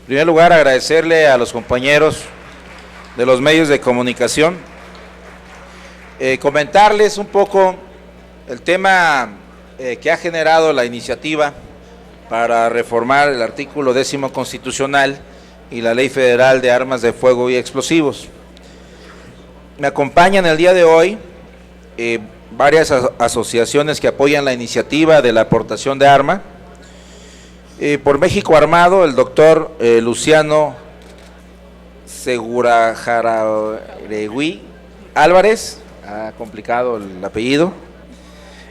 primer lugar, agradecerle a los compañeros de los medios de comunicación, comentarles un poco el tema que ha generado la iniciativa para reformar el artículo 10º constitucional y la Ley Federal de Armas de Fuego y Explosivos. Me acompañan el día de hoy varias asociaciones que apoyan la iniciativa de la aportación de arma. Por México Armado, el doctor Luciano Segurajaregui Álvarez, ha complicado el apellido,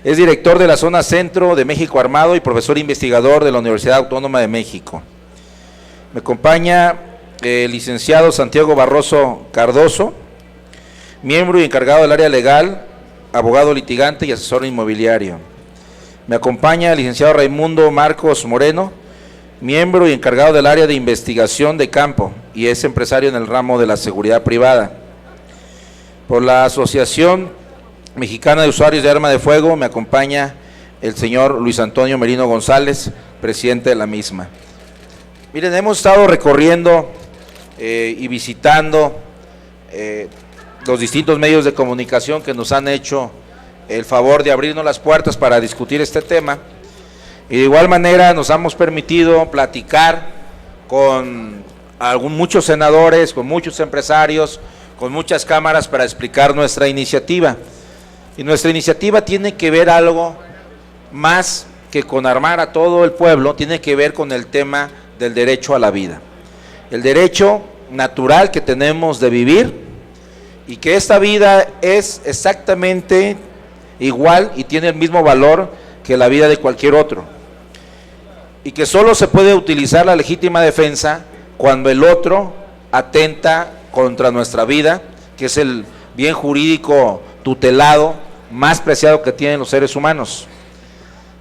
es director de la zona centro de México Armado y profesor investigador de la Universidad Autónoma de México. Me acompaña el licenciado Santiago Barroso Cardoso, miembro y encargado del área legal, abogado litigante y asesor inmobiliario. Me acompaña el licenciado Raimundo Marcos Moreno, miembro y encargado del área de investigación de campo y es empresario en el ramo de la seguridad privada. Por la Asociación Mexicana de Usuarios de Arma de Fuego me acompaña el señor Luis Antonio Merino González, presidente de la misma. Miren, hemos estado recorriendo y visitando los distintos medios de comunicación que nos han hecho el favor de abrirnos las puertas para discutir este tema, y de igual manera nos hemos permitido platicar con muchos senadores, con muchos empresarios, con muchas cámaras para explicar nuestra iniciativa. Y nuestra iniciativa tiene que ver algo más que con armar a todo el pueblo, tiene que ver con el tema del derecho a la vida, el derecho natural que tenemos de vivir, y que esta vida es exactamente igual y tiene el mismo valor que la vida de cualquier otro, y que solo se puede utilizar la legítima defensa cuando el otro atenta contra nuestra vida, que es el bien jurídico tutelado más preciado que tienen los seres humanos.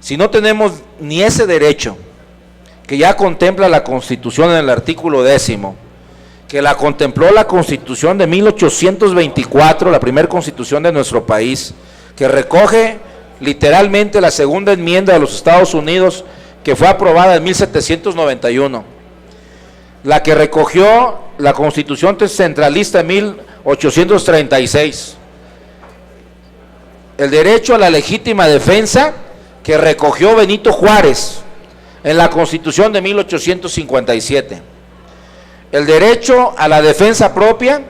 Si no tenemos ni ese derecho, que ya contempla la Constitución en el artículo 10º, que la contempló la Constitución de 1824, la primera Constitución de nuestro país, que recoge literalmente la segunda enmienda de los Estados Unidos, que fue aprobada en 1791, la que recogió la Constitución centralista en 1836, el derecho a la legítima defensa que recogió Benito Juárez en la Constitución de 1857, el derecho a la defensa propia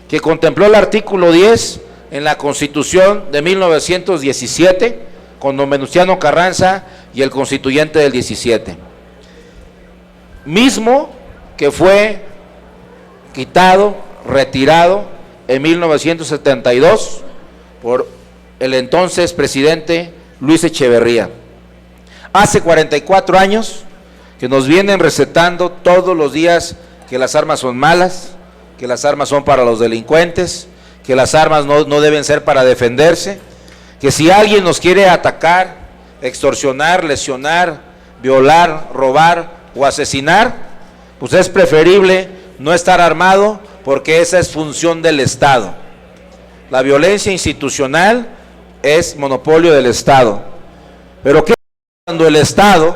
que contempló el artículo 10 en la Constitución de 1917 con don Venustiano Carranza y el constituyente del 17, mismo que fue quitado, retirado en 1972 por el entonces presidente Luis Echeverría. Hace 44 años que nos vienen recetando todos los días que las armas son malas, que las armas son para los delincuentes, que las armas no deben ser para defenderse, que si alguien nos quiere atacar, extorsionar, lesionar, violar, robar o asesinar, pues es preferible no estar armado, porque esa es función del Estado. La violencia institucional es monopolio del Estado. Pero ¿qué pasa cuando el Estado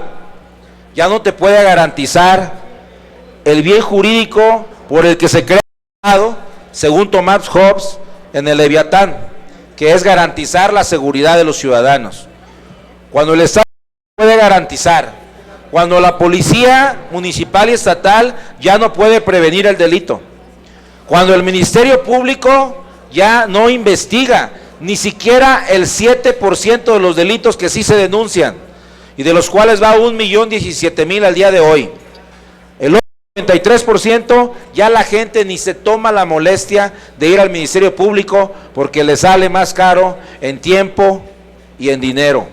ya no te puede garantizar el bien jurídico por el que se crea el Estado, según Thomas Hobbes en el Leviatán, que es garantizar la seguridad de los ciudadanos? Cuando el Estado no puede garantizar, cuando la policía municipal y estatal ya no puede prevenir el delito, cuando el Ministerio Público ya no investiga ni siquiera el 7% de los delitos que sí se denuncian, y de los cuales va 1.017.000 al día de hoy. El otro 93% ya la gente ni se toma la molestia de ir al Ministerio Público porque le sale más caro en tiempo y en dinero.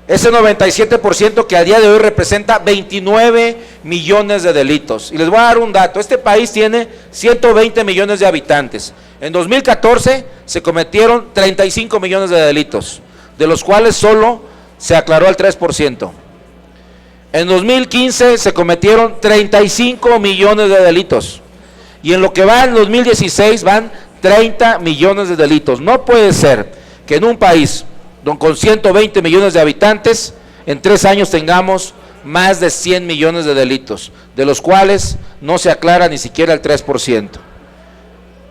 Ese 97% que a día de hoy representa 29 millones de delitos. Y les voy a dar un dato: este país tiene 120 millones de habitantes. En 2014 se cometieron 35 millones de delitos, de los cuales solo se aclaró el 3%. En 2015 se cometieron 35 millones de delitos. Y en lo que va en 2016 van 30 millones de delitos. No puede ser que en un país con 120 millones de habitantes, en 3 años tengamos más de 100 millones de delitos, de los cuales no se aclara ni siquiera el 3%.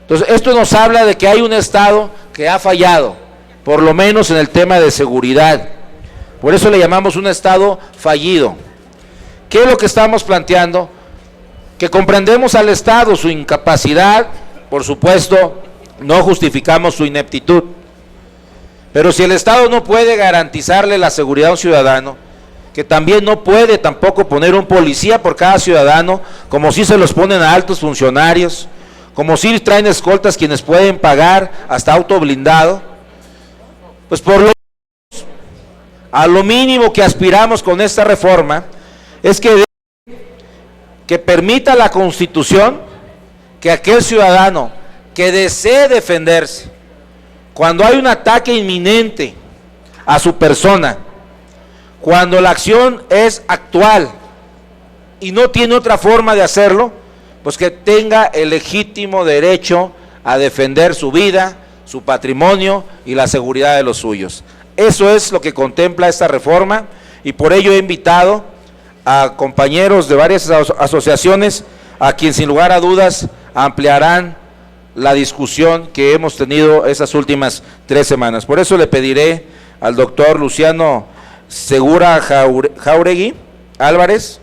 Entonces, esto nos habla de que hay un Estado que ha fallado, por lo menos en el tema de seguridad. Por eso le llamamos un Estado fallido. ¿Qué es lo que estamos planteando? Que comprendemos al Estado, su incapacidad, por supuesto, no justificamos su ineptitud. Pero si el Estado no puede garantizarle la seguridad a un ciudadano, que también no puede tampoco poner un policía por cada ciudadano, como si se los ponen a altos funcionarios, como si traen escoltas quienes pueden pagar hasta auto blindado, pues por lo menos, a lo mínimo que aspiramos con esta reforma es que permita la Constitución que aquel ciudadano que desee defenderse, cuando hay un ataque inminente a su persona, cuando la acción es actual y no tiene otra forma de hacerlo, pues que tenga el legítimo derecho a defender su vida, su patrimonio y la seguridad de los suyos. Eso es lo que contempla esta reforma y por ello he invitado a compañeros de varias asociaciones a quien sin lugar a dudas ampliarán la discusión que hemos tenido esas últimas 3 semanas. Por eso le pediré al doctor Luciano Segura Jauregui Álvarez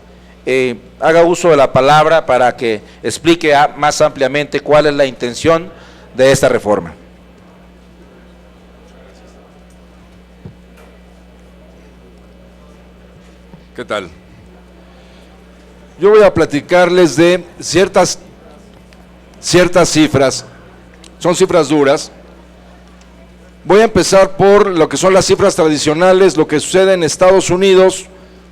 haga uso de la palabra para que explique más ampliamente cuál es la intención de esta reforma. ¿Qué tal? Yo voy a platicarles de ciertas cifras, son cifras duras. Voy a empezar por lo que son las cifras tradicionales, lo que sucede en Estados Unidos,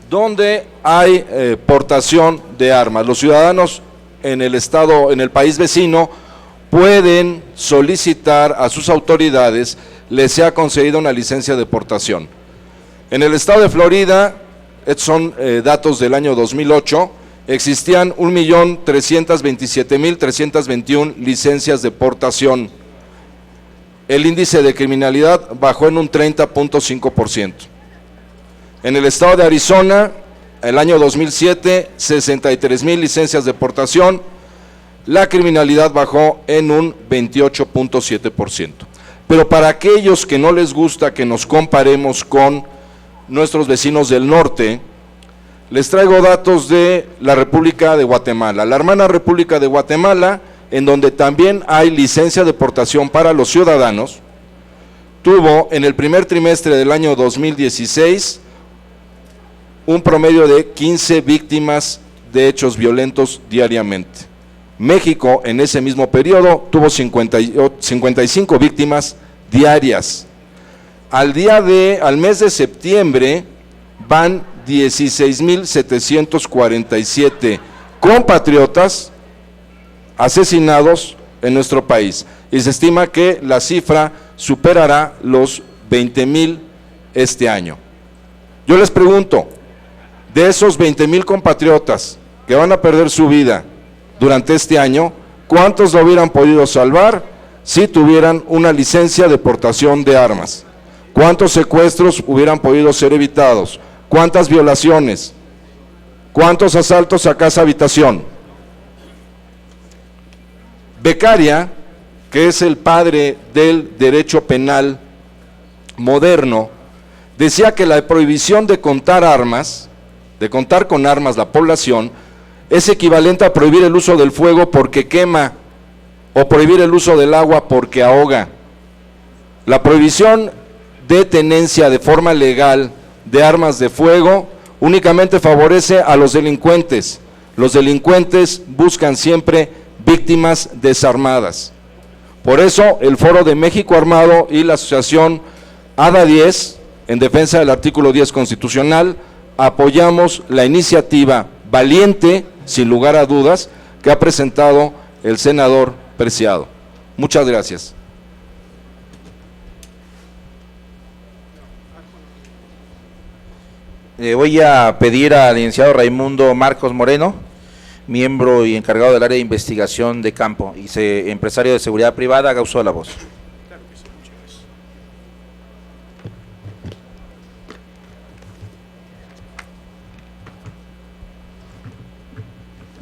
donde hay portación de armas. Los ciudadanos en el país vecino pueden solicitar a sus autoridades les sea concedida una licencia de portación. En el estado de Florida, estos son datos del año 2008, existían 1.327.321 licencias de portación. El índice de criminalidad bajó en un 30.5%. En el estado de Arizona, el año 2007, 63.000 licencias de portación, la criminalidad bajó en un 28.7%. Pero para aquellos que no les gusta que nos comparemos con nuestros vecinos del norte, les traigo datos de la República de Guatemala, la hermana República de Guatemala, en donde también hay licencia de portación para los ciudadanos. Tuvo en el primer trimestre del año 2016 un promedio de 15 víctimas de hechos violentos diariamente. México en ese mismo periodo tuvo 55 víctimas diarias. Al mes de septiembre van 16.747 compatriotas asesinados en nuestro país y se estima que la cifra superará los 20.000 este año. Yo les pregunto, de esos 20.000 compatriotas que van a perder su vida durante este año, ¿cuántos lo hubieran podido salvar si tuvieran una licencia de portación de armas? ¿Cuántos secuestros hubieran podido ser evitados? ¿Cuántas violaciones? ¿Cuántos asaltos a casa habitación? Beccaria, que es el padre del derecho penal moderno, decía que la prohibición de contar armas, de contar con armas la población, es equivalente a prohibir el uso del fuego porque quema o prohibir el uso del agua porque ahoga. La prohibición de tenencia de forma legal de armas de fuego únicamente favorece a los delincuentes. Los delincuentes buscan siempre víctimas desarmadas. Por eso el Foro de México Armado y la asociación ADA 10, en defensa del artículo 10 constitucional, apoyamos la iniciativa valiente, sin lugar a dudas, que ha presentado el senador Preciado. Muchas gracias. Voy a pedir al licenciado Raimundo Marcos Moreno, miembro y encargado del área de investigación de campo y empresario de seguridad privada, haga uso de la voz.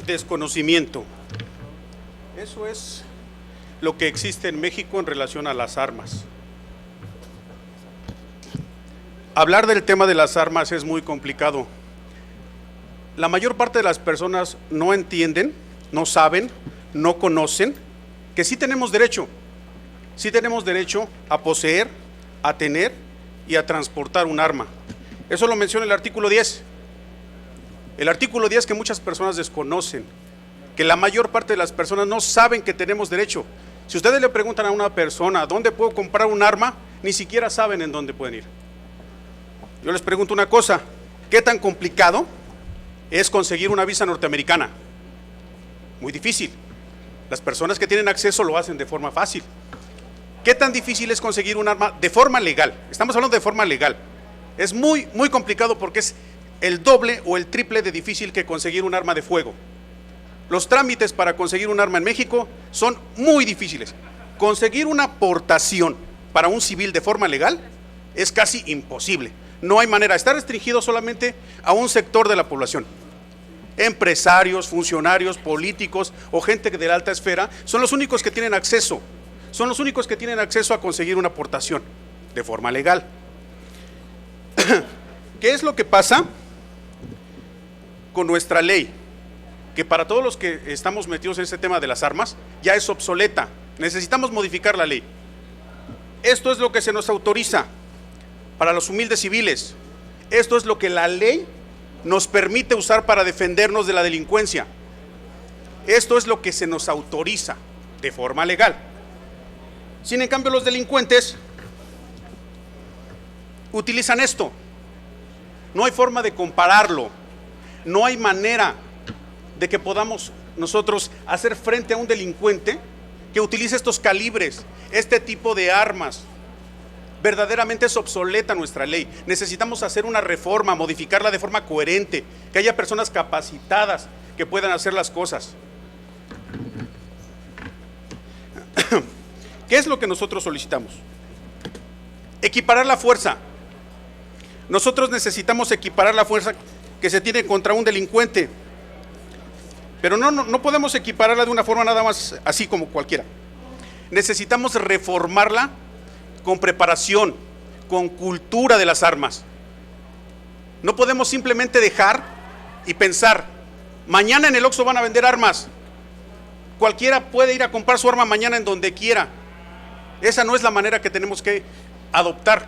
Desconocimiento. Eso es lo que existe en México en relación a las armas. Hablar del tema de las armas es muy complicado. La mayor parte de las personas no entienden, no saben, no conocen que sí tenemos derecho a poseer, a tener y a transportar un arma. Eso lo menciona el artículo 10. El artículo 10 que muchas personas desconocen, que la mayor parte de las personas no saben que tenemos derecho. Si ustedes le preguntan a una persona, ¿dónde puedo comprar un arma?, ni siquiera saben en dónde pueden ir. Yo les pregunto una cosa, ¿qué tan complicado es conseguir una visa norteamericana? Muy difícil. Las personas que tienen acceso lo hacen de forma fácil. ¿Qué tan difícil es conseguir un arma de forma legal? Estamos hablando de forma legal. Es muy complicado porque es el doble o el triple de difícil que conseguir un arma de fuego. Los trámites para conseguir un arma en México son muy difíciles. Conseguir una aportación para un civil de forma legal es casi imposible. No hay manera, está restringido solamente a un sector de la población. Empresarios, funcionarios, políticos o gente de la alta esfera son los únicos que tienen acceso. Son los únicos que tienen acceso a conseguir una aportación de forma legal. ¿Qué es lo que pasa con nuestra ley? Que para todos los que estamos metidos en este tema de las armas, ya es obsoleta. Necesitamos modificar la ley. Esto es lo que se nos autoriza para los humildes civiles. Esto es lo que la ley nos permite usar para defendernos de la delincuencia. Esto es lo que se nos autoriza de forma legal. Sin en cambio, los delincuentes utilizan esto. No hay forma de compararlo. No hay manera de que podamos nosotros hacer frente a un delincuente que utilice estos calibres, este tipo de armas. Verdaderamente es obsoleta nuestra ley. Necesitamos hacer una reforma, modificarla de forma coherente, que haya personas capacitadas que puedan hacer las cosas. ¿Qué es lo que nosotros solicitamos? Equiparar la fuerza. Nosotros necesitamos equiparar la fuerza que se tiene contra un delincuente, pero no podemos equipararla de una forma nada más así como cualquiera. Necesitamos reformarla con preparación, con cultura de las armas. No podemos simplemente dejar y pensar, mañana en el Oxxo van a vender armas. Cualquiera puede ir a comprar su arma mañana en donde quiera. Esa no es la manera que tenemos que adoptar.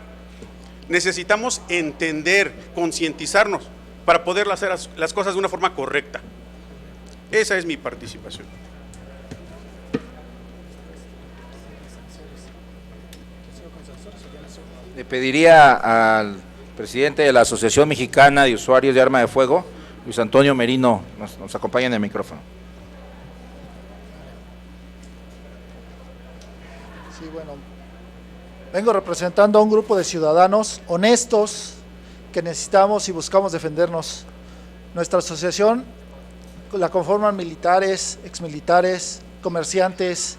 Necesitamos entender, concientizarnos para poder hacer las cosas de una forma correcta. Esa es mi participación. Le pediría al presidente de la Asociación Mexicana de Usuarios de Arma de Fuego, Luis Antonio Merino, nos acompañe en el micrófono. Sí, bueno, vengo representando a un grupo de ciudadanos honestos que necesitamos y buscamos defendernos. Nuestra asociación la conforman militares, exmilitares, comerciantes,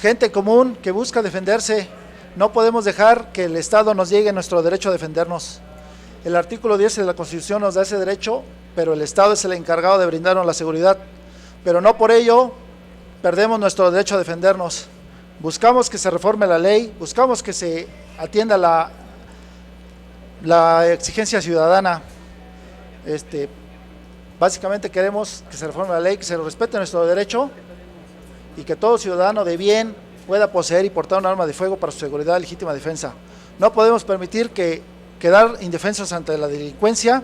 gente común que busca defenderse. No podemos dejar que el Estado nos niegue nuestro derecho a defendernos. El artículo 10 de la Constitución nos da ese derecho, pero el Estado es el encargado de brindarnos la seguridad. Pero no por ello perdemos nuestro derecho a defendernos. Buscamos que se reforme la ley, buscamos que se atienda la exigencia ciudadana. Básicamente queremos que se reforme la ley, que se respete nuestro derecho y que todo ciudadano de bien pueda poseer y portar un arma de fuego para su seguridad y legítima defensa. No podemos permitir quedar indefensos ante la delincuencia,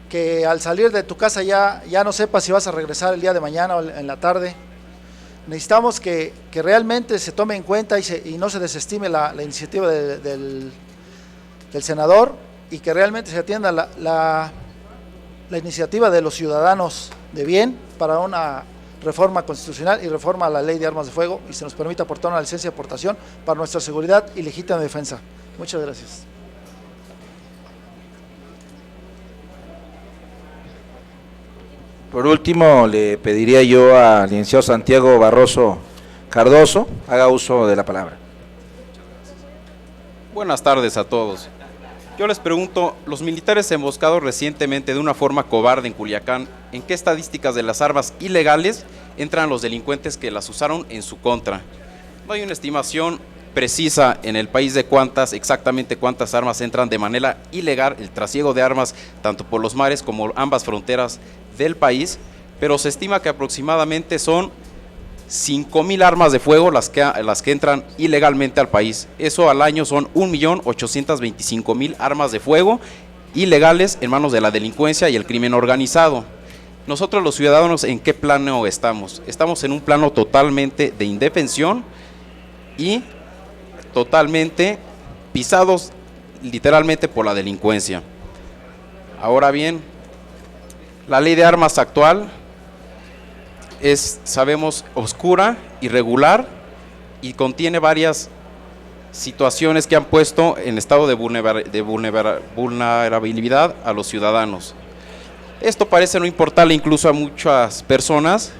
que al salir de tu casa ya no sepas si vas a regresar el día de mañana o en la tarde. Necesitamos que realmente se tome en cuenta y no se desestime la iniciativa del senador, y que realmente se atienda la iniciativa de los ciudadanos de bien para una reforma constitucional y reforma a la ley de armas de fuego, y se nos permita aportar una licencia de aportación para nuestra seguridad y legítima defensa. Muchas gracias. Por último, le pediría yo al licenciado Santiago Barroso Cardoso haga uso de la palabra. Buenas tardes a todos. Yo les pregunto, los militares emboscados recientemente de una forma cobarde en Culiacán, ¿en qué estadísticas de las armas ilegales entran los delincuentes que las usaron en su contra? No hay una estimación precisa en el país de exactamente cuántas armas entran de manera ilegal, el trasiego de armas tanto por los mares como ambas fronteras del país, pero se estima que aproximadamente son 5,000 armas de fuego las que entran ilegalmente al país. Eso al año son 1.825.000 armas de fuego ilegales en manos de la delincuencia y el crimen organizado. Nosotros los ciudadanos, ¿en qué plano estamos? Estamos en un plano totalmente de indefensión y totalmente pisados literalmente por la delincuencia. Ahora bien, la ley de armas actual es, sabemos, oscura, irregular y contiene varias situaciones que han puesto en estado de vulnerabilidad a los ciudadanos. Esto parece no importarle incluso a muchas personas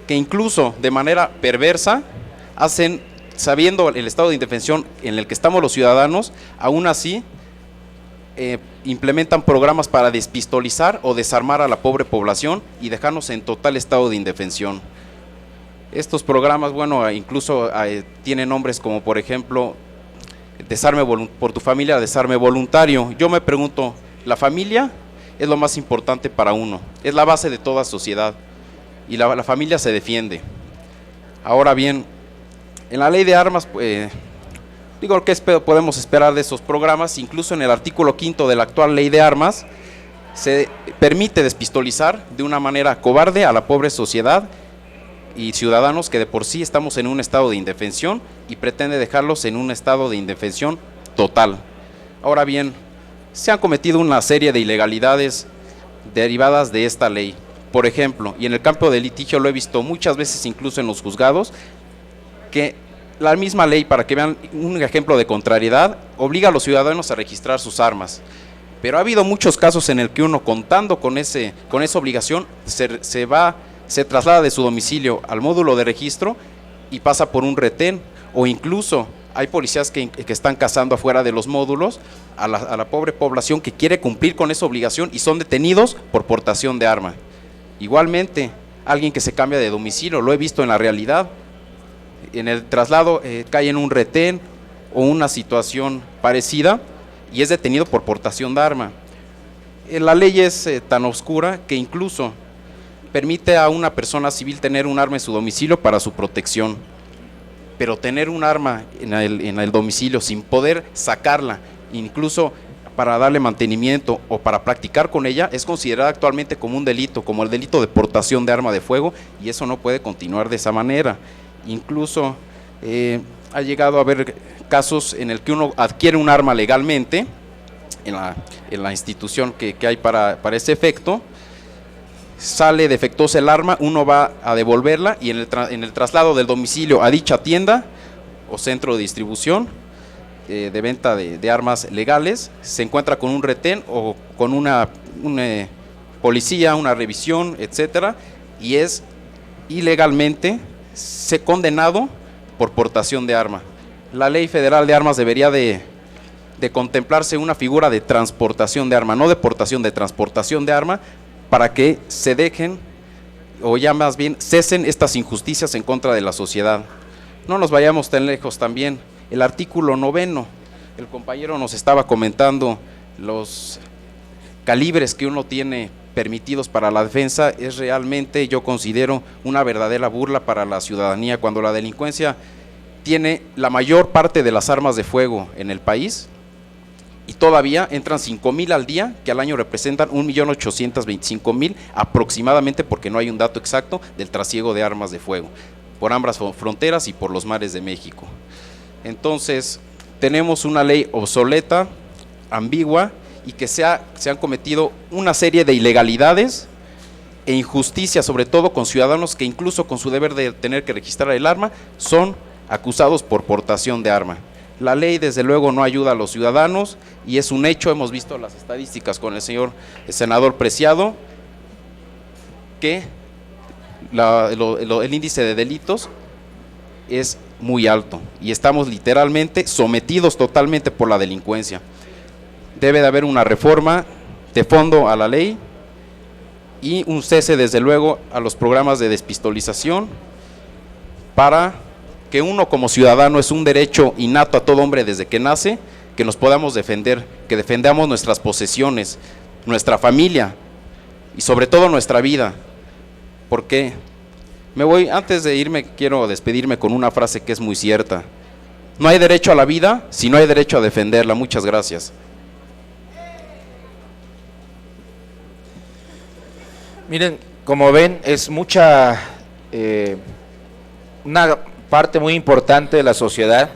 que incluso de manera perversa hacen, sabiendo el estado de indefensión en el que estamos los ciudadanos, aún así implementan programas para despistolizar o desarmar a la pobre población y dejarnos en total estado de indefensión. Estos programas, bueno, incluso tienen nombres como, por ejemplo, desarme por tu familia, desarme voluntario. Yo me pregunto, ¿la familia es lo más importante para uno? Es la base de toda sociedad y la familia se defiende. Ahora bien, en la ley de armas, digo, ¿qué podemos esperar de esos programas? Incluso en el artículo 5 de la actual ley de armas se permite despistolizar de una manera cobarde a la pobre sociedad y ciudadanos que de por sí estamos en un estado de indefensión y pretende dejarlos en un estado de indefensión total. Ahora bien, se han cometido una serie de ilegalidades derivadas de esta ley. Por ejemplo, y en el campo de litigio lo he visto muchas veces incluso en los juzgados, que la misma ley, para que vean un ejemplo de contrariedad, obliga a los ciudadanos a registrar sus armas. Pero ha habido muchos casos en el que uno, contando con esa obligación, se traslada de su domicilio al módulo de registro y pasa por un retén, o incluso hay policías que están cazando afuera de los módulos a la pobre población que quiere cumplir con esa obligación y son detenidos por portación de arma. Igualmente, alguien que se cambia de domicilio, lo he visto en la realidad, en el traslado cae en un retén o una situación parecida y es detenido por portación de arma. La ley es tan oscura que incluso permite a una persona civil tener un arma en su domicilio para su protección, pero tener un arma en el domicilio sin poder sacarla, incluso para darle mantenimiento o para practicar con ella, es considerada actualmente como un delito, como el delito de portación de arma de fuego, y eso no puede continuar de esa manera. Incluso ha llegado a haber casos en el que uno adquiere un arma legalmente en la institución que hay para ese efecto, sale defectuosa el arma, uno va a devolverla y en el traslado del domicilio a dicha tienda o centro de distribución de venta de armas legales, se encuentra con un retén o con una policía, una revisión, etcétera, y es ilegalmente condenado por portación de arma. La ley federal de armas debería de contemplarse una figura de transportación de arma, no de portación, de transportación de arma, para que se dejen, o ya más bien cesen estas injusticias en contra de la sociedad. No nos vayamos tan lejos también. El artículo 9, el compañero nos estaba comentando los calibres que uno tiene permitidos para la defensa, es realmente, yo considero, una verdadera burla para la ciudadanía, cuando la delincuencia tiene la mayor parte de las armas de fuego en el país y todavía entran 5,000 al día, que al año representan 1.825.000 aproximadamente, porque no hay un dato exacto, del trasiego de armas de fuego por ambas fronteras y por los mares de México. Entonces, tenemos una ley obsoleta, ambigua, y que se han cometido una serie de ilegalidades e injusticias, sobre todo con ciudadanos que incluso con su deber de tener que registrar el arma, son acusados por portación de arma. La ley desde luego no ayuda a los ciudadanos y es un hecho, hemos visto las estadísticas con el senador Preciado, que el índice de delitos es muy alto y estamos literalmente sometidos totalmente por la delincuencia. debe de haber una reforma de fondo a la ley y un cese, desde luego, a los programas de despistolización, para que uno como ciudadano, es un derecho innato a todo hombre desde que nace, que nos podamos defender, que defendamos nuestras posesiones, nuestra familia y sobre todo nuestra vida. Porque antes de irme, quiero despedirme con una frase que es muy cierta: no hay derecho a la vida si no hay derecho a defenderla. Muchas gracias. Miren, como ven, es una parte muy importante de la sociedad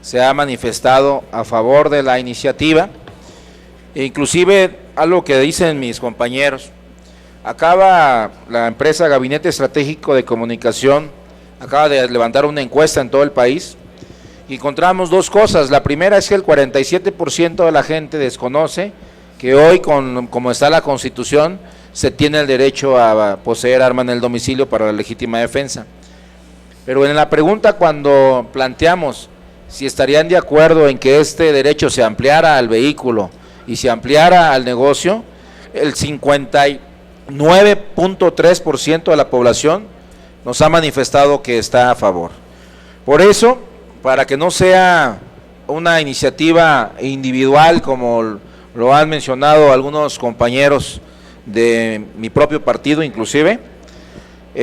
se ha manifestado a favor de la iniciativa, e inclusive algo que dicen mis compañeros. Acaba la empresa Gabinete Estratégico de Comunicación, acaba de levantar una encuesta en todo el país, y encontramos dos cosas. La primera es que el 47% de la gente desconoce que hoy, como está la Constitución, se tiene el derecho a poseer arma en el domicilio para la legítima defensa. Pero en la pregunta, cuando planteamos si estarían de acuerdo en que este derecho se ampliara al vehículo y se ampliara al negocio, el 59.3% de la población nos ha manifestado que está a favor. Por eso, para que no sea una iniciativa individual, como lo han mencionado algunos compañeros de mi propio partido inclusive,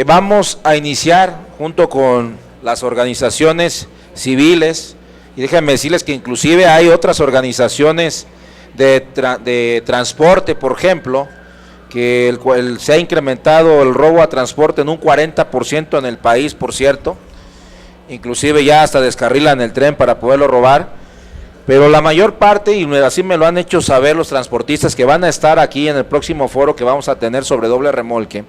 vamos a iniciar junto con las organizaciones civiles, y déjenme decirles que inclusive hay otras organizaciones de transporte, por ejemplo, que se ha incrementado el robo a transporte en un 40% en el país, por cierto, inclusive ya hasta descarrilan el tren para poderlo robar. Pero la mayor parte, y así me lo han hecho saber los transportistas que van a estar aquí en el próximo foro que vamos a tener sobre doble remolque,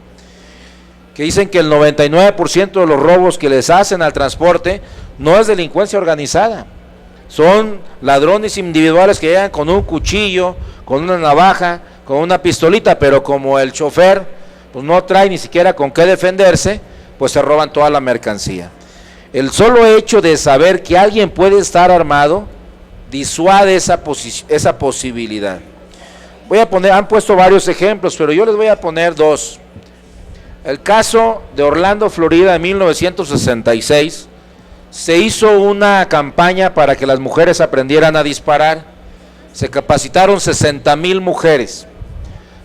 que dicen que el 99% de los robos que les hacen al transporte no es delincuencia organizada, son ladrones individuales que llegan con un cuchillo, con una navaja, con una pistolita, pero como el chofer pues no trae ni siquiera con qué defenderse, pues se roban toda la mercancía. El solo hecho de saber que alguien puede estar armado disuade esa posibilidad. Han puesto varios ejemplos, pero yo les voy a poner dos. El caso de Orlando, Florida, en 1966, se hizo una campaña para que las mujeres aprendieran a disparar. Se capacitaron 60,000 mujeres.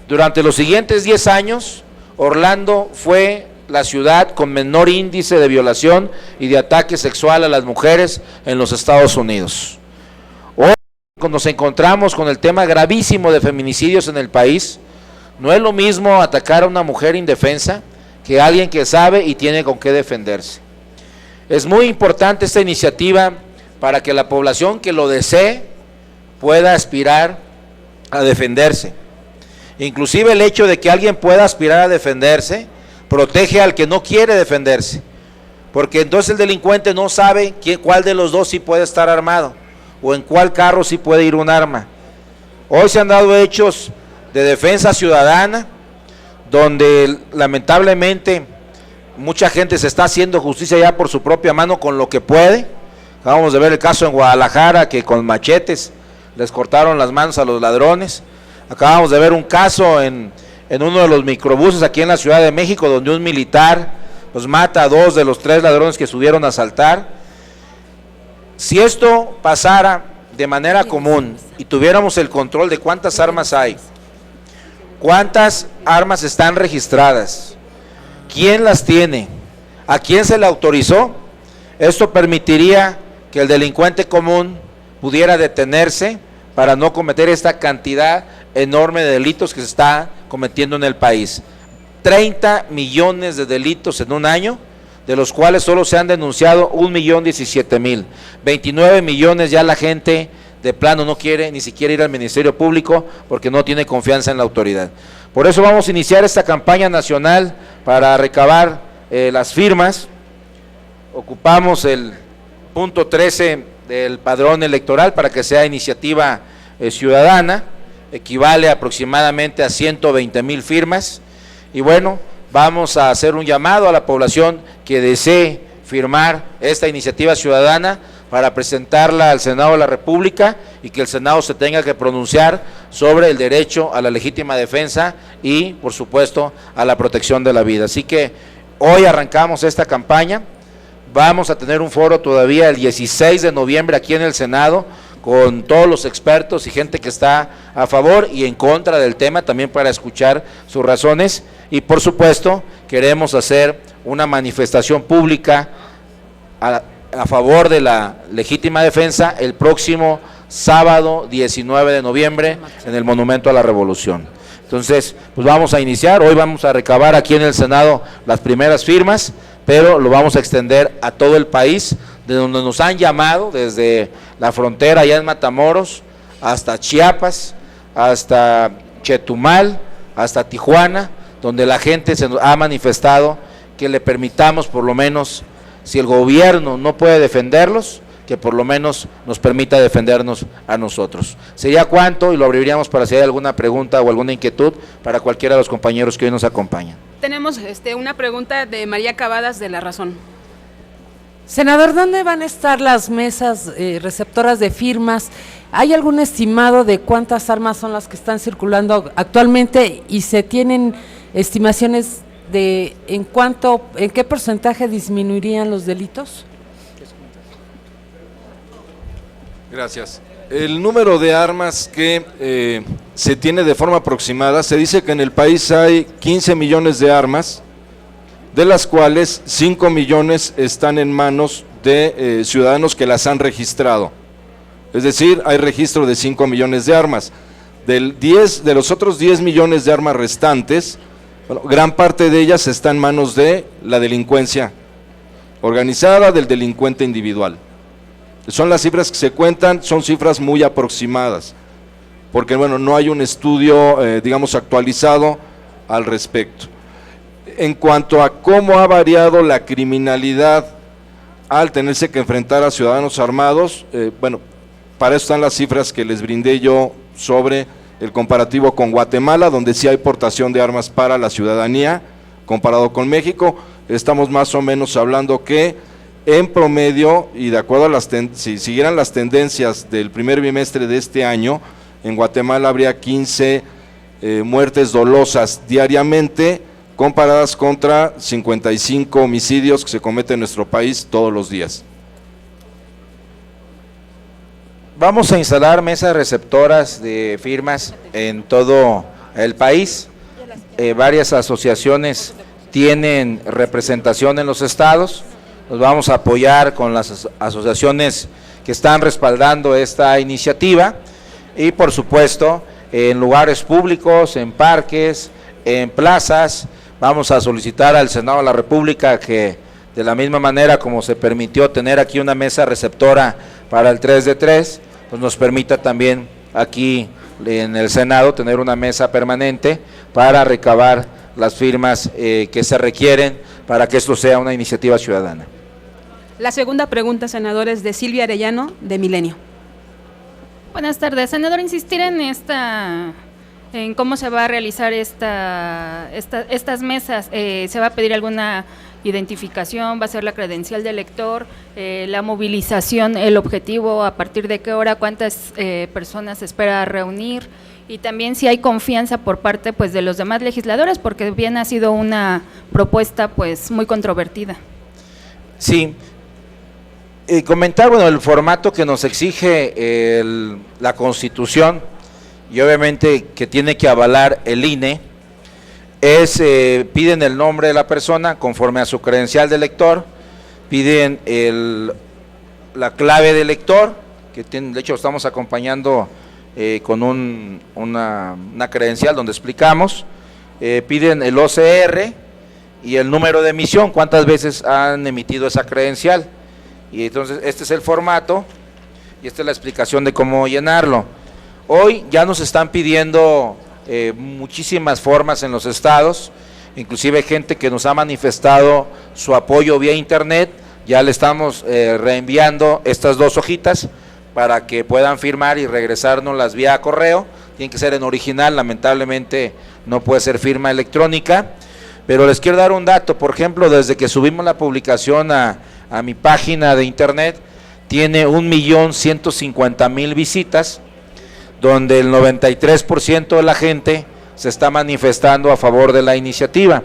Durante los siguientes 10 años, Orlando fue la ciudad con menor índice de violación y de ataque sexual a las mujeres en los Estados Unidos. Hoy nos encontramos con el tema gravísimo de feminicidios en el país. No es lo mismo atacar a una mujer indefensa que a alguien que sabe y tiene con qué defenderse. Es muy importante esta iniciativa para que la población que lo desee pueda aspirar a defenderse. Inclusive el hecho de que alguien pueda aspirar a defenderse protege al que no quiere defenderse, porque entonces el delincuente no sabe cuál de los dos sí puede estar armado o en cuál carro sí puede ir un arma. Hoy se han dado hechos de defensa ciudadana donde lamentablemente mucha gente se está haciendo justicia ya por su propia mano con lo que puede. Acabamos de ver el caso en Guadalajara, que con machetes les cortaron las manos a los ladrones. Acabamos de ver un caso en uno de los microbuses aquí en la Ciudad de México, donde un militar pues mata a 2 de los 3 ladrones que subieron a asaltar. Si esto pasara de manera común y tuviéramos el control de cuántas armas hay, cuántas armas están registradas, quién las tiene, a quién se le autorizó, esto permitiría que el delincuente común pudiera detenerse para no cometer esta cantidad enorme de delitos que se está cometiendo en el país. 30 millones de delitos en un año, de los cuales solo se han denunciado 1.017.000. 29 millones ya la gente de plano no quiere ni siquiera ir al Ministerio Público porque no tiene confianza en la autoridad. Por eso vamos a iniciar esta campaña nacional para recabar las firmas. Ocupamos el punto 13 del padrón electoral para que sea iniciativa ciudadana, equivale aproximadamente a 120,000 firmas, y bueno, vamos a hacer un llamado a la población que desee firmar esta iniciativa ciudadana, para presentarla al Senado de la República y que el Senado se tenga que pronunciar sobre el derecho a la legítima defensa y, por supuesto, a la protección de la vida. Así que hoy arrancamos esta campaña, vamos a tener un foro todavía el 16 de noviembre aquí en el Senado, con todos los expertos y gente que está a favor y en contra del tema, también para escuchar sus razones, y por supuesto queremos hacer una manifestación pública a favor de la legítima defensa el próximo sábado 19 de noviembre en el Monumento a la Revolución. Entonces, pues vamos a iniciar, hoy vamos a recabar aquí en el Senado las primeras firmas, pero lo vamos a extender a todo el país, de donde nos han llamado, desde la frontera allá en Matamoros, hasta Chiapas, hasta Chetumal, hasta Tijuana, donde la gente se ha manifestado que le permitamos por lo menos, si el gobierno no puede defenderlos, que por lo menos nos permita defendernos a nosotros. ¿Sería cuánto? Y lo abriríamos para si hay alguna pregunta o alguna inquietud para cualquiera de los compañeros que hoy nos acompañan. Tenemos una pregunta de María Cavadas de La Razón. Senador, ¿dónde van a estar las mesas receptoras de firmas? ¿Hay algún estimado de cuántas armas son las que están circulando actualmente y se tienen estimaciones de en qué porcentaje disminuirían los delitos? Gracias. El número de armas que se tiene de forma aproximada, se dice que en el país hay 15 millones de armas, de las cuales 5 millones están en manos de ciudadanos que las han registrado. Es decir, hay registro de 5 millones de armas. De los otros 10 millones de armas restantes, bueno, gran parte de ellas está en manos de la delincuencia organizada, del delincuente individual. Son las cifras que se cuentan, son cifras muy aproximadas, porque bueno, no hay un estudio, digamos, actualizado al respecto. En cuanto a cómo ha variado la criminalidad al tenerse que enfrentar a ciudadanos armados, bueno, para eso están las cifras que les brindé yo sobre el comparativo con Guatemala, donde sí hay portación de armas para la ciudadanía, comparado con México. Estamos más o menos hablando que en promedio, y de acuerdo a si siguieran las tendencias del primer bimestre de este año, en Guatemala habría 15 muertes dolosas diariamente, comparadas contra 55 homicidios que se cometen en nuestro país todos los días. Vamos a instalar mesas receptoras de firmas en todo el país. Varias asociaciones tienen representación en los estados. Nos vamos a apoyar con las asociaciones que están respaldando esta iniciativa y por supuesto en lugares públicos, en parques, en plazas. Vamos a solicitar al Senado de la República que de la misma manera como se permitió tener aquí una mesa receptora para el 3 de 3, pues nos permita también aquí en el Senado tener una mesa permanente para recabar las firmas que se requieren para que esto sea una iniciativa ciudadana. La segunda pregunta, senador, es de Silvia Arellano, de Milenio. Buenas tardes, senador. Insistir en cómo se va a realizar estas mesas. ¿Se va a pedir alguna identificación? ¿Va a ser la credencial del elector? ¿La movilización, el objetivo, a partir de qué hora, cuántas personas se espera reunir? Y también si hay confianza por parte pues de los demás legisladores, porque bien ha sido una propuesta pues muy controvertida. Sí. Comentar, bueno, el formato que nos exige la Constitución y obviamente que tiene que avalar el INE, piden el nombre de la persona conforme a su credencial de elector, piden la clave de elector, que de hecho estamos acompañando con una credencial donde explicamos, piden el OCR y el número de emisión, cuántas veces han emitido esa credencial. Y entonces este es el formato y esta es la explicación de cómo llenarlo. Hoy ya nos están pidiendo muchísimas formas en los estados, inclusive gente que nos ha manifestado su apoyo vía internet. Ya le estamos reenviando estas 2 hojitas para que puedan firmar y regresárnoslas vía correo. Tienen que ser en original, lamentablemente no puede ser firma electrónica, pero les quiero dar un dato. Por ejemplo, desde que subimos la publicación a mi página de internet, tiene 1.150.000 visitas, donde el 93% de la gente se está manifestando a favor de la iniciativa.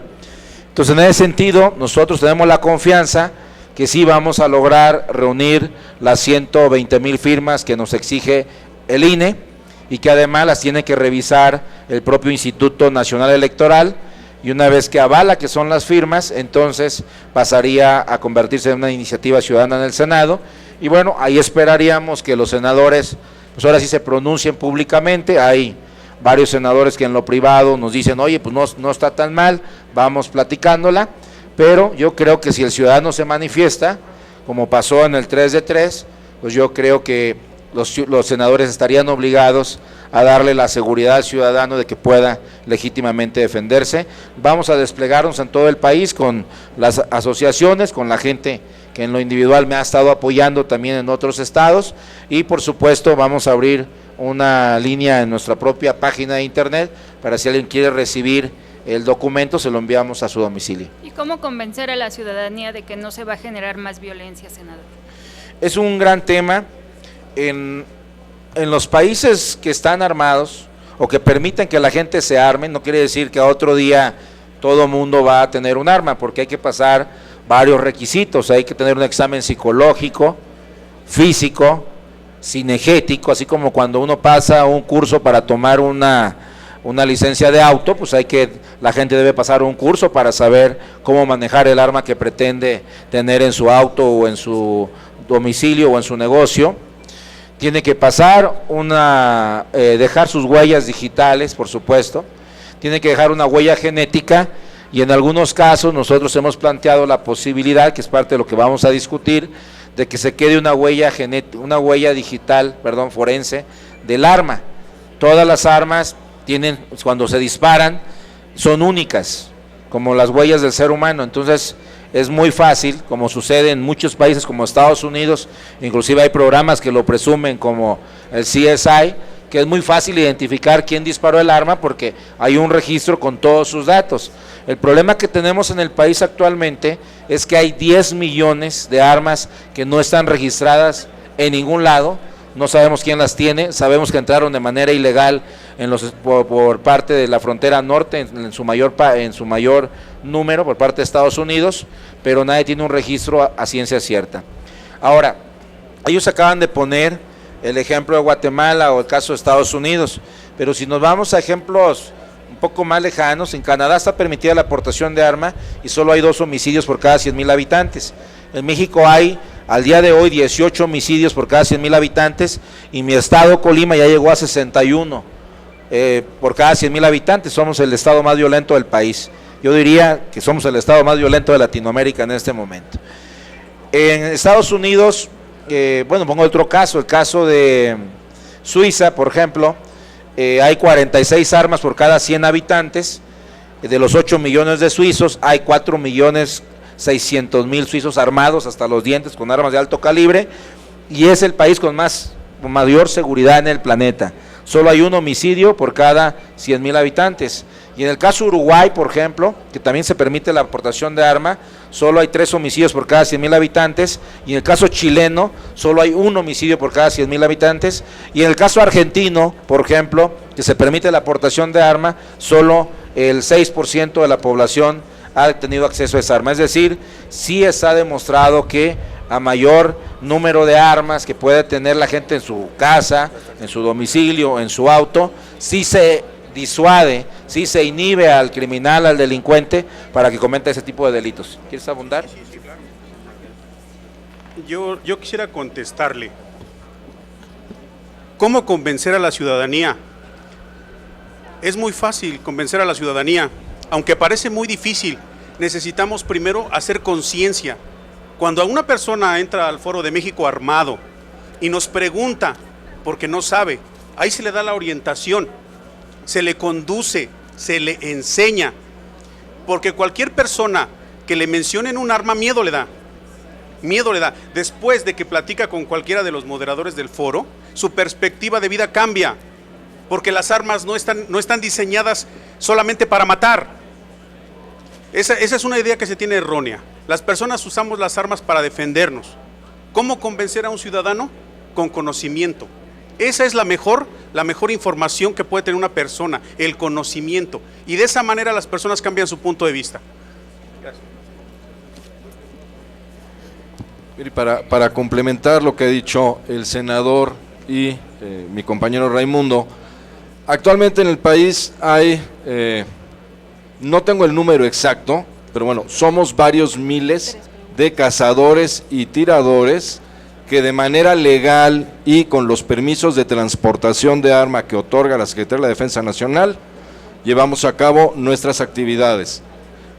Entonces, en ese sentido, nosotros tenemos la confianza que sí vamos a lograr reunir las 120.000 firmas que nos exige el INE y que además las tiene que revisar el propio Instituto Nacional Electoral, y una vez que avala que son las firmas, entonces pasaría a convertirse en una iniciativa ciudadana en el Senado, y bueno, ahí esperaríamos que los senadores, pues ahora sí se pronuncien públicamente. Hay varios senadores que en lo privado nos dicen, oye, pues no está tan mal, vamos platicándola, pero yo creo que si el ciudadano se manifiesta, como pasó en el 3 de 3, pues yo creo que los senadores estarían obligados a darle la seguridad al ciudadano de que pueda legítimamente defenderse. Vamos a desplegarnos en todo el país con las asociaciones, con la gente que en lo individual me ha estado apoyando también en otros estados, y por supuesto vamos a abrir una línea en nuestra propia página de internet para si alguien quiere recibir el documento, se lo enviamos a su domicilio. ¿Y cómo convencer a la ciudadanía de que no se va a generar más violencia, senador? Es un gran tema. En los países que están armados o que permiten que la gente se arme, no quiere decir que a otro día todo mundo va a tener un arma, porque hay que pasar varios requisitos. Hay que tener un examen psicológico, físico, cinegético, así como cuando uno pasa un curso para tomar una licencia de auto, pues la gente debe pasar un curso para saber cómo manejar el arma que pretende tener en su auto o en su domicilio o en su negocio. Tiene que pasar dejar sus huellas digitales, por supuesto, tiene que dejar una huella genética, y en algunos casos nosotros hemos planteado la posibilidad, que es parte de lo que vamos a discutir, de que se quede una huella digital, forense, del arma. Todas las armas tienen, cuando se disparan, son únicas, como las huellas del ser humano. Entonces es muy fácil, como sucede en muchos países como Estados Unidos, inclusive hay programas que lo presumen como el CSI, que es muy fácil identificar quién disparó el arma porque hay un registro con todos sus datos. El problema que tenemos en el país actualmente es que hay 10 millones de armas que no están registradas en ningún lado, no sabemos quién las tiene, sabemos que entraron de manera ilegal por parte de la frontera norte, en su mayor número por parte de Estados Unidos, pero nadie tiene un registro a ciencia cierta. Ahora, ellos acaban de poner el ejemplo de Guatemala o el caso de Estados Unidos, pero si nos vamos a ejemplos un poco más lejanos, en Canadá está permitida la aportación de arma y solo hay 2 homicidios por cada 100,000 habitantes. En México hay al día de hoy 18 homicidios por cada 100,000 habitantes, y mi estado, Colima, ya llegó a 61 por cada 100,000 habitantes. Somos el estado más violento del país. Yo diría que somos el estado más violento de Latinoamérica en este momento. En Estados Unidos, pongo otro caso, el caso de Suiza, por ejemplo, hay 46 armas por cada 100 habitantes. De los 8 millones de suizos, hay 4.600.000 suizos armados hasta los dientes con armas de alto calibre, y es el país con mayor seguridad en el planeta. Solo hay un homicidio por cada 100,000 habitantes. Y en el caso de Uruguay, por ejemplo, que también se permite la aportación de arma, solo hay 3 homicidios por cada 100,000 habitantes. Y en el caso chileno, solo hay 1 homicidio por cada 100,000 habitantes. Y en el caso argentino, por ejemplo, que se permite la aportación de arma, solo el 6% de la población ha tenido acceso a esa arma. Es decir, sí está demostrado que a mayor número de armas que puede tener la gente en su casa, en su domicilio, en su auto, sí se disuade, sí se inhibe al criminal, al delincuente, para que cometa ese tipo de delitos. ¿Quieres abundar? Sí, claro. Yo quisiera contestarle. ¿Cómo convencer a la ciudadanía? Es muy fácil convencer a la ciudadanía, aunque parece muy difícil. Necesitamos primero hacer conciencia. Cuando una persona entra al Foro de México armado y nos pregunta, porque no sabe, ahí se le da la orientación, se le conduce, se le enseña, porque cualquier persona que le mencionen un arma, miedo le da. Después de que platica con cualquiera de los moderadores del foro, su perspectiva de vida cambia, porque las armas no están diseñadas solamente para matar. Esa es una idea que se tiene errónea. Las personas usamos las armas para defendernos, ¿Cómo convencer a un ciudadano? Con conocimiento. Esa es la mejor información que puede tener una persona, el conocimiento. Y de esa manera las personas cambian su punto de vista. Gracias. Mire, para complementar lo que ha dicho el senador y mi compañero Raimundo, actualmente en el país hay, no tengo el número exacto, pero bueno, somos varios miles de cazadores y tiradores que de manera legal y con los permisos de transportación de arma que otorga la Secretaría de la Defensa Nacional, llevamos a cabo nuestras actividades.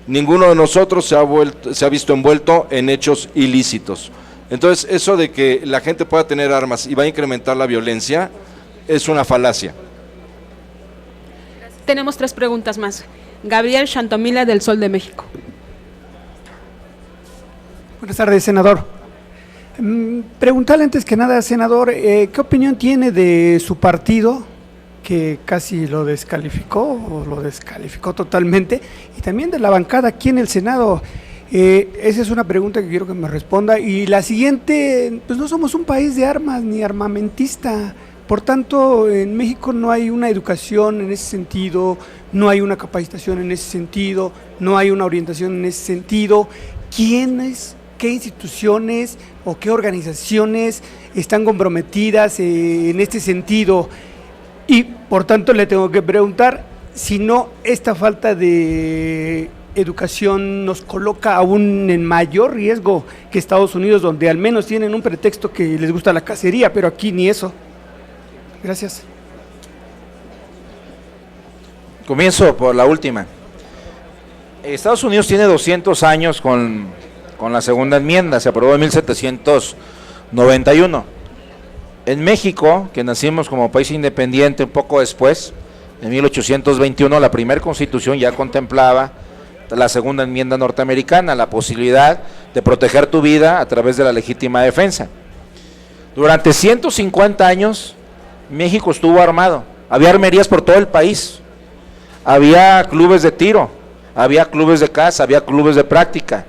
Ninguno de nosotros se ha visto envuelto en hechos ilícitos. Entonces, eso de que la gente pueda tener armas y va a incrementar la violencia es una falacia. Tenemos 3 preguntas más. Gabriel Chantomila, del Sol de México. Buenas tardes, senador. Preguntarle antes que nada, senador, ¿qué opinión tiene de su partido, que casi lo descalificó o lo descalificó totalmente, y también de la bancada aquí en el Senado? Esa es una pregunta que quiero que me responda. Y la siguiente, pues no somos un país de armas ni armamentista, por tanto en México no hay una educación en ese sentido, no hay una capacitación en ese sentido, no hay una orientación en ese sentido. ¿Quiénes, qué instituciones o qué organizaciones están comprometidas en este sentido? Y por tanto le tengo que preguntar si no esta falta de educación nos coloca aún en mayor riesgo que Estados Unidos, donde al menos tienen un pretexto que les gusta la cacería, pero aquí ni eso. Gracias. Comienzo por la última. Estados Unidos tiene 200 años con la segunda enmienda, se aprobó en 1791. En México, que nacimos como país independiente un poco después, en 1821, la primera constitución ya contemplaba la segunda enmienda norteamericana, la posibilidad de proteger tu vida a través de la legítima defensa. Durante 150 años, México estuvo armado, había armerías por todo el país, había clubes de tiro, había clubes de caza, había clubes de práctica.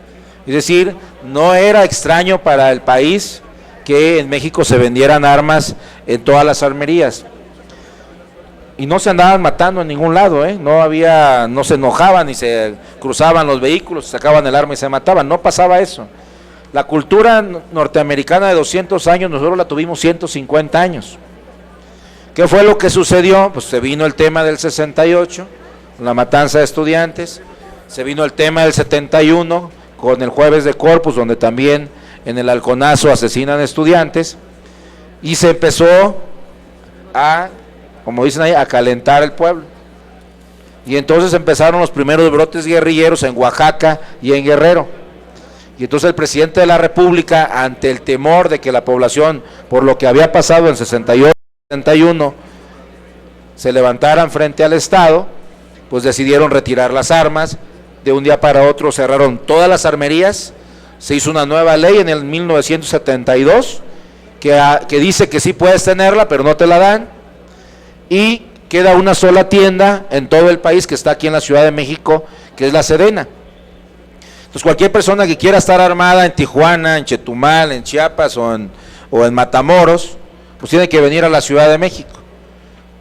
Es decir, no era extraño para el país que en México se vendieran armas en todas las armerías. Y no se andaban matando en ningún lado, no se enojaban y se cruzaban los vehículos, sacaban el arma y se mataban, no pasaba eso. La cultura norteamericana de 200 años, nosotros la tuvimos 150 años. ¿Qué fue lo que sucedió? Pues se vino el tema del 68, la matanza de estudiantes, se vino el tema del 71, con el Jueves de Corpus, donde también en el halconazo asesinan estudiantes, y se empezó a, como dicen ahí, a calentar el pueblo. Y entonces empezaron los primeros brotes guerrilleros en Oaxaca y en Guerrero. Y entonces el presidente de la República, ante el temor de que la población, por lo que había pasado en 68 y 71, se levantaran frente al Estado, pues decidieron retirar las armas. De un día para otro cerraron todas las armerías, se hizo una nueva ley en el 1972 que dice que sí puedes tenerla, pero no te la dan, y queda una sola tienda en todo el país, que está aquí en la Ciudad de México, que es la Sedena. Entonces cualquier persona que quiera estar armada en Tijuana, en Chetumal, en Chiapas o en Matamoros, pues tiene que venir a la Ciudad de México.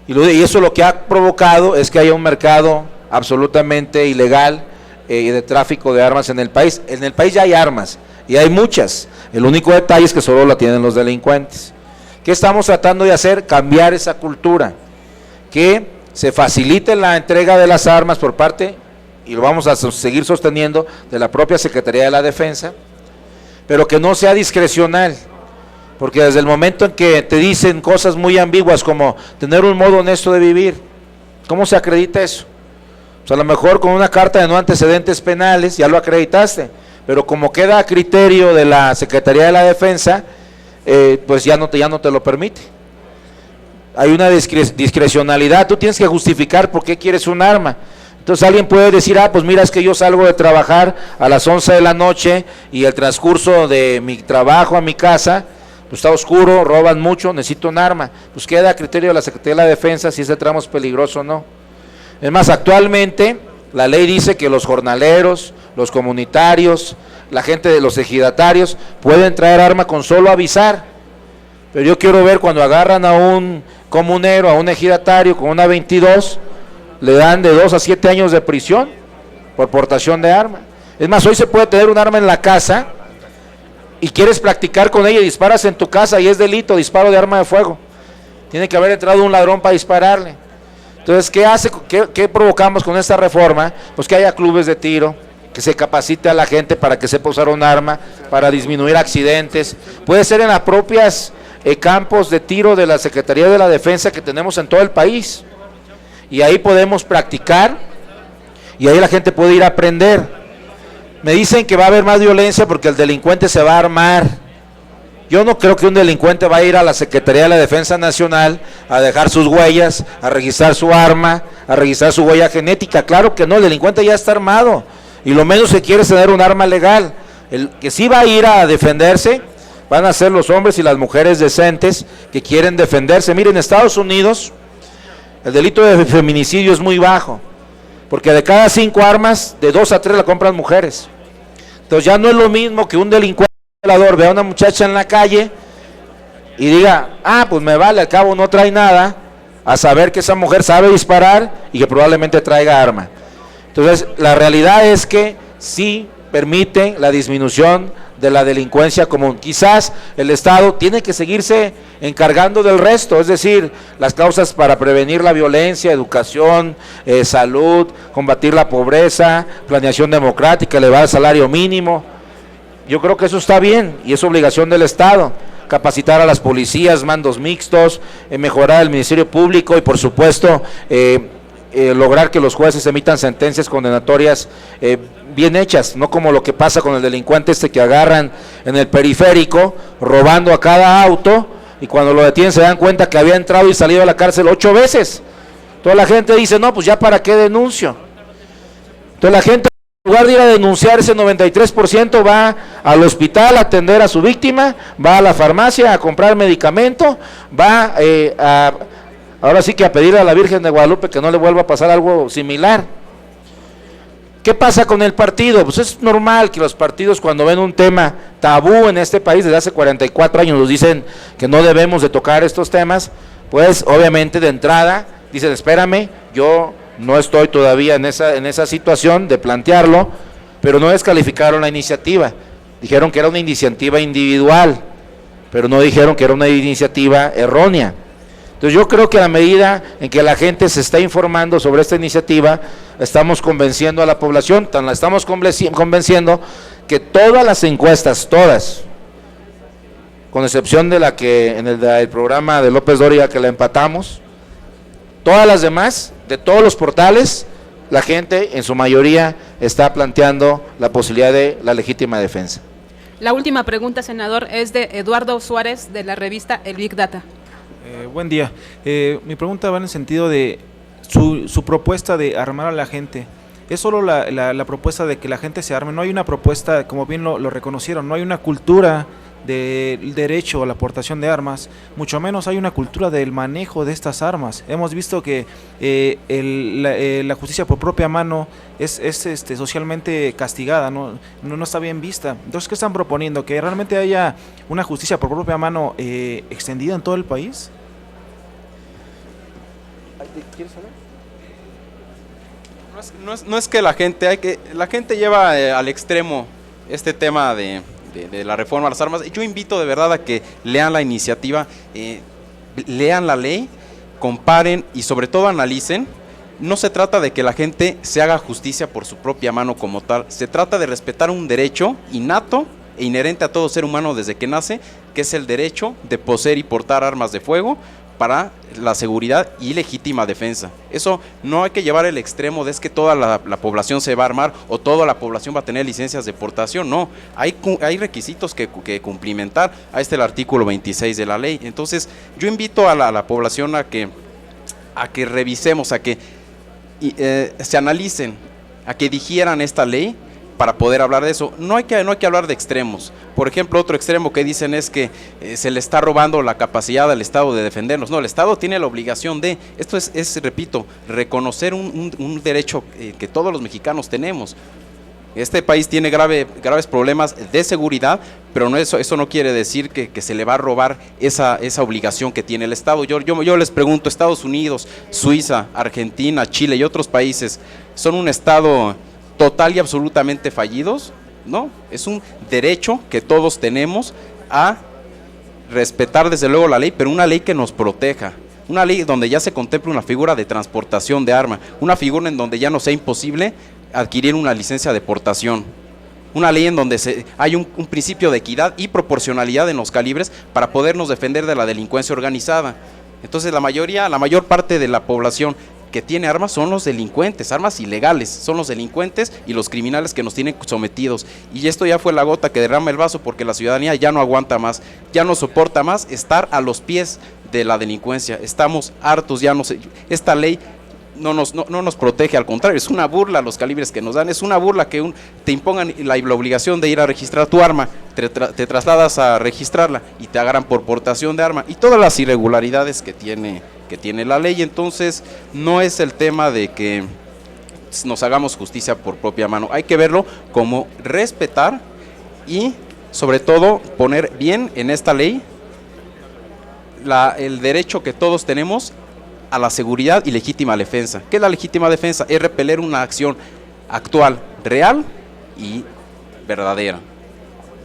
Y eso lo que ha provocado es que haya un mercado absolutamente ilegal y de tráfico de armas en el país. En el país ya hay armas, y hay muchas. El único detalle es que solo la tienen los delincuentes. ¿Qué estamos tratando de hacer? Cambiar esa cultura, que se facilite la entrega de las armas por parte, y lo vamos a seguir sosteniendo, de la propia Secretaría de la Defensa, pero que no sea discrecional, porque desde el momento en que te dicen cosas muy ambiguas como tener un modo honesto de vivir, ¿cómo se acredita eso? Pues a lo mejor con una carta de no antecedentes penales ya lo acreditaste, pero como queda a criterio de la Secretaría de la Defensa, pues ya no te lo permite. Hay una discrecionalidad, tú tienes que justificar por qué quieres un arma. Entonces alguien puede decir, pues mira, es que yo salgo de trabajar a las 11 de la noche y el transcurso de mi trabajo a mi casa, pues está oscuro, roban mucho, necesito un arma. Pues queda a criterio de la Secretaría de la Defensa si ese tramo es peligroso o no. Es más, actualmente la ley dice que los jornaleros, los comunitarios, la gente de los ejidatarios pueden traer arma con solo avisar, pero yo quiero ver cuando agarran a un comunero, a un ejidatario con una 22, le dan de 2 a 7 años de prisión por portación de arma. Es más, hoy se puede tener un arma en la casa y quieres practicar con ella y disparas en tu casa y es delito, disparo de arma de fuego. Tiene que haber entrado un ladrón para dispararle. Entonces, ¿qué provocamos con esta reforma? Pues que haya clubes de tiro, que se capacite a la gente para que sepa usar un arma, para disminuir accidentes. Puede ser en las propias campos de tiro de la Secretaría de la Defensa que tenemos en todo el país. Y ahí podemos practicar y ahí la gente puede ir a aprender. Me dicen que va a haber más violencia porque el delincuente se va a armar. Yo no creo que un delincuente va a ir a la Secretaría de la Defensa Nacional a dejar sus huellas, a registrar su arma, a registrar su huella genética. Claro que no, el delincuente ya está armado y lo menos que quiere es tener un arma legal. El que sí va a ir a defenderse van a ser los hombres y las mujeres decentes que quieren defenderse. Miren, en Estados Unidos el delito de feminicidio es muy bajo, porque de cada 5 armas, de 2 a 3 la compran mujeres. Entonces ya no es lo mismo que un delincuente violador vea a una muchacha en la calle y diga, pues me vale, al cabo no trae nada, a saber que esa mujer sabe disparar y que probablemente traiga arma. Entonces la realidad es que sí permite la disminución de la delincuencia común. Quizás el Estado tiene que seguirse encargando del resto, es decir, las causas para prevenir la violencia, educación, salud, combatir la pobreza, planeación democrática, elevar el salario mínimo. Yo creo que eso está bien y es obligación del Estado. Capacitar a las policías, mandos mixtos, mejorar el Ministerio Público y por supuesto lograr que los jueces emitan sentencias condenatorias bien hechas, no como lo que pasa con el delincuente que agarran en el periférico, robando a cada auto, y cuando lo detienen se dan cuenta que había entrado y salido a la cárcel 8 veces. Toda la gente dice, no, pues ya para qué denuncio. Entonces la gente, en lugar de ir a denunciar, ese 93% va al hospital a atender a su víctima, va a la farmacia a comprar medicamento, va ahora sí que a pedirle a la Virgen de Guadalupe que no le vuelva a pasar algo similar. ¿Qué pasa con el partido? Pues es normal que los partidos, cuando ven un tema tabú en este país desde hace 44 años, nos dicen que no debemos de tocar estos temas, pues obviamente de entrada dicen, espérame, yo no estoy todavía en esa situación de plantearlo, pero no descalificaron la iniciativa, dijeron que era una iniciativa individual, pero no dijeron que era una iniciativa errónea. Entonces yo creo que a la medida en que la gente se está informando sobre esta iniciativa, estamos convenciendo a la población, la estamos convenciendo que todas las encuestas, todas, con excepción de la que en el programa de López Dóriga que la empatamos, todas las demás, de todos los portales, la gente en su mayoría está planteando la posibilidad de la legítima defensa. La última pregunta, senador, es de Eduardo Suárez, de la revista El Big Data. Buen día. Mi pregunta va en el sentido de su propuesta de armar a la gente. Es solo la propuesta de que la gente se arme. No hay una propuesta, como bien lo reconocieron, no hay una cultura del derecho a la portación de armas, mucho menos hay una cultura del manejo de estas armas. Hemos visto que la justicia por propia mano es socialmente castigada, no está bien vista. Entonces, ¿qué están proponiendo? ¿Que realmente haya una justicia por propia mano extendida en todo el país? ¿Quieres hablar? No es que la gente lleva al extremo este tema de la reforma a las armas. Yo invito de verdad a que lean la iniciativa, lean la ley, comparen y sobre todo analicen. No se trata de que la gente se haga justicia por su propia mano como tal, se trata de respetar un derecho innato e inherente a todo ser humano desde que nace, que es el derecho de poseer y portar armas de fuego para la seguridad y legítima defensa. Eso no hay que llevar el extremo de es que toda la población se va a armar o toda la población va a tener licencias de portación. No, hay requisitos que cumplimentar. Ahí está el artículo 26 de la ley. Entonces yo invito a la población a que revisemos, a que se analicen, a que digieran esta ley para poder hablar de eso. No hay que hablar de extremos. Por ejemplo, otro extremo que dicen es que se le está robando la capacidad al Estado de defendernos. No, el Estado tiene la obligación de, esto es repito, reconocer un derecho que todos los mexicanos tenemos. Este país tiene graves problemas de seguridad, pero eso no quiere decir que se le va a robar esa obligación que tiene el Estado. Yo les pregunto, Estados Unidos, Suiza, Argentina, Chile y otros países, ¿son un Estado total y absolutamente fallidos? No, es un derecho que todos tenemos a respetar desde luego la ley, pero una ley que nos proteja. Una ley donde ya se contemple una figura de transportación de arma, una figura en donde ya no sea imposible adquirir una licencia de portación, una ley en donde hay un principio de equidad y proporcionalidad en los calibres para podernos defender de la delincuencia organizada. Entonces la mayor parte de la población que tiene armas son los delincuentes, armas ilegales, son los delincuentes y los criminales que nos tienen sometidos. Y esto ya fue la gota que derrama el vaso, porque la ciudadanía ya no aguanta más, ya no soporta más estar a los pies de la delincuencia. Estamos hartos, esta ley no nos protege, al contrario, es una burla los calibres que nos dan, es una burla que te impongan la obligación de ir a registrar tu arma, te trasladas a registrarla y te agarran por portación de arma y todas las irregularidades que tiene la ley. Entonces no es el tema de que nos hagamos justicia por propia mano, hay que verlo como respetar y sobre todo poner bien en esta ley el derecho que todos tenemos a la seguridad y legítima defensa. ¿Qué es la legítima defensa? Es repeler una acción actual, real y verdadera.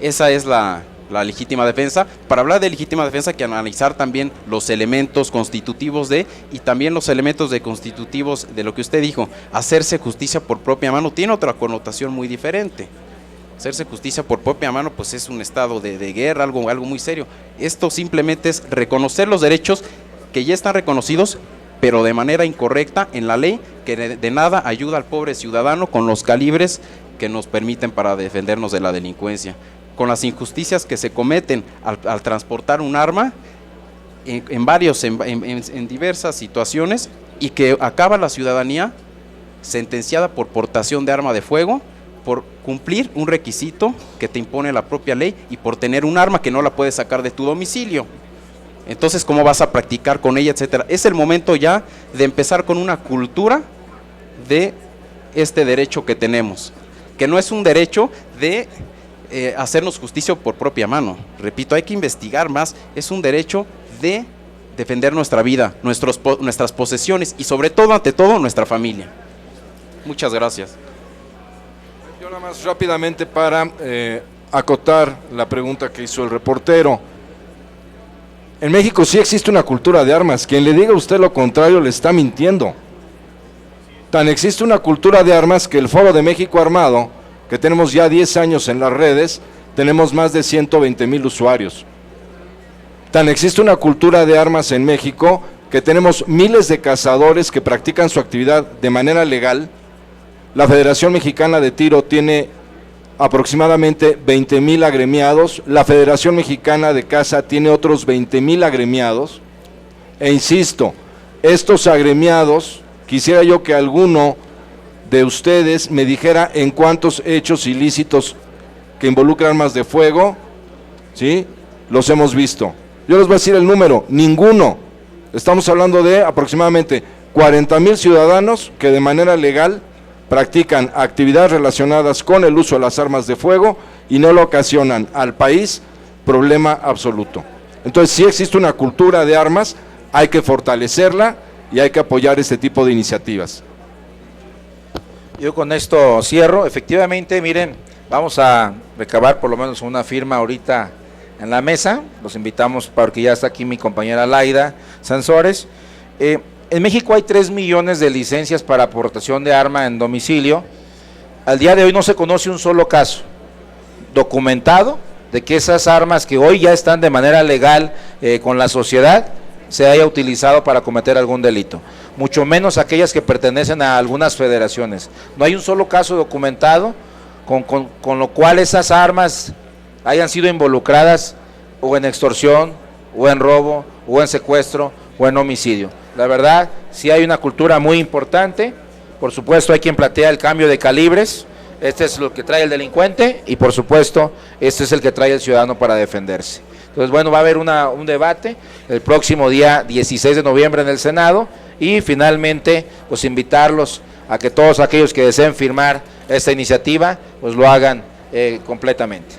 Esa es la legítima defensa. Para hablar de legítima defensa hay que analizar también los elementos constitutivos y también los elementos constitutivos de lo que usted dijo. Hacerse justicia por propia mano tiene otra connotación muy diferente. Hacerse justicia por propia mano pues es un estado de guerra, algo muy serio. Esto simplemente es reconocer los derechos que ya están reconocidos, pero de manera incorrecta en la ley, que de nada ayuda al pobre ciudadano con los calibres que nos permiten para defendernos de la delincuencia. Con las injusticias que se cometen al transportar un arma en diversas situaciones, y que acaba la ciudadanía sentenciada por portación de arma de fuego, por cumplir un requisito que te impone la propia ley y por tener un arma que no la puedes sacar de tu domicilio. Entonces, ¿cómo vas a practicar con ella, etcétera? Es el momento ya de empezar con una cultura de este derecho que tenemos, que no es un derecho de hacernos justicia por propia mano. Repito, hay que investigar más, es un derecho de defender nuestra vida, nuestras posesiones y sobre todo, ante todo, nuestra familia. Muchas gracias. Yo nada más rápidamente para acotar la pregunta que hizo el reportero. En México sí existe una cultura de armas. Quien le diga a usted lo contrario le está mintiendo. Tan existe una cultura de armas que el Foro de México Armado, que tenemos ya 10 años en las redes, tenemos más de 120,000 usuarios. Tan existe una cultura de armas en México que tenemos miles de cazadores que practican su actividad de manera legal. La Federación Mexicana de Tiro tiene aproximadamente 20,000 agremiados, la Federación Mexicana de Caza tiene otros 20,000 agremiados, e insisto, estos agremiados, quisiera yo que alguno de ustedes me dijera en cuántos hechos ilícitos que involucran armas de fuego, ¿sí?, los hemos visto. Yo les voy a decir el número, ninguno. Estamos hablando de aproximadamente 40,000 ciudadanos que de manera legal practican actividades relacionadas con el uso de las armas de fuego y no le ocasionan al país problema absoluto. Entonces, sí existe una cultura de armas, hay que fortalecerla y hay que apoyar este tipo de iniciativas. Yo con esto cierro. Efectivamente, miren, vamos a recabar por lo menos una firma ahorita en la mesa. Los invitamos porque ya está aquí mi compañera Laida Sansores. En México hay 3 millones de licencias para aportación de arma en domicilio. Al día de hoy no se conoce un solo caso documentado de que esas armas que hoy ya están de manera legal con la sociedad se haya utilizado para cometer algún delito, mucho menos aquellas que pertenecen a algunas federaciones. No hay un solo caso documentado con lo cual esas armas hayan sido involucradas o en extorsión, o en robo, o en secuestro, o en homicidio. La verdad, sí hay una cultura muy importante. Por supuesto, hay quien plantea el cambio de calibres. Este es lo que trae el delincuente y, por supuesto, este es el que trae el ciudadano para defenderse. Entonces, bueno, va a haber un debate el próximo día 16 de noviembre en el Senado y finalmente, pues invitarlos a que todos aquellos que deseen firmar esta iniciativa, pues lo hagan completamente.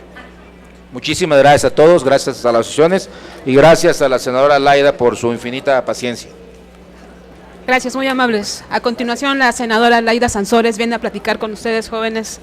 Muchísimas gracias a todos, gracias a las asociaciones y gracias a la senadora Laida por su infinita paciencia. Gracias, muy amables. A continuación, la senadora Laida Sansores viene a platicar con ustedes, jóvenes,